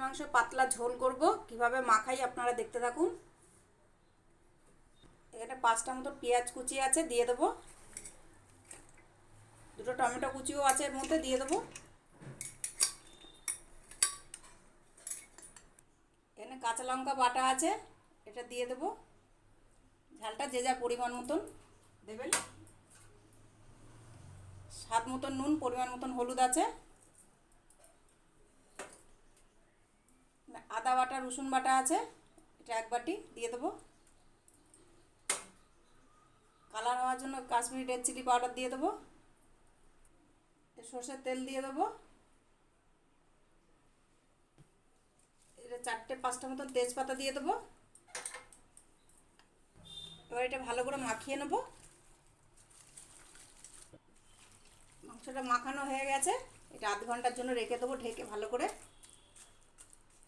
মাংস পাতলা ঝোল করব, কিভাবে মাখাই আপনারা দেখতে থাকুন। এখানে 5টা মতো পেঁয়াজ কুচি আছে, দিয়ে দেবো। 2টো টমেটো কুচিও আছে, এর মধ্যে দিয়ে দেবো। এখানে কাঁচা লঙ্কা বাটা আছে, এটা দিয়ে দেবো। ঝালটা যে যা পরিমাণ মতন দেবেন। স্বাদ মতন নুন, পরিমাণ মতন হলুদ আছে। আদা বাটা রসুন বাটা আছে, এটা 1 বাটি দিয়ে দেবো। কালার হওয়ার জন্য কাশ্মীরি রেড চিলি পাউডার দিয়ে দেবো। সরষের তেল দিয়ে দেবো। এটা 4-5টা মতন তেজপাতা দিয়ে দেবো। এবার এটা ভালো করে মাখিয়ে নেব। মাংসটা মাখানো হয়ে গেছে, এটা আধ ঘন্টার জন্য রেখে দেবো ঢেকে ভালো করে।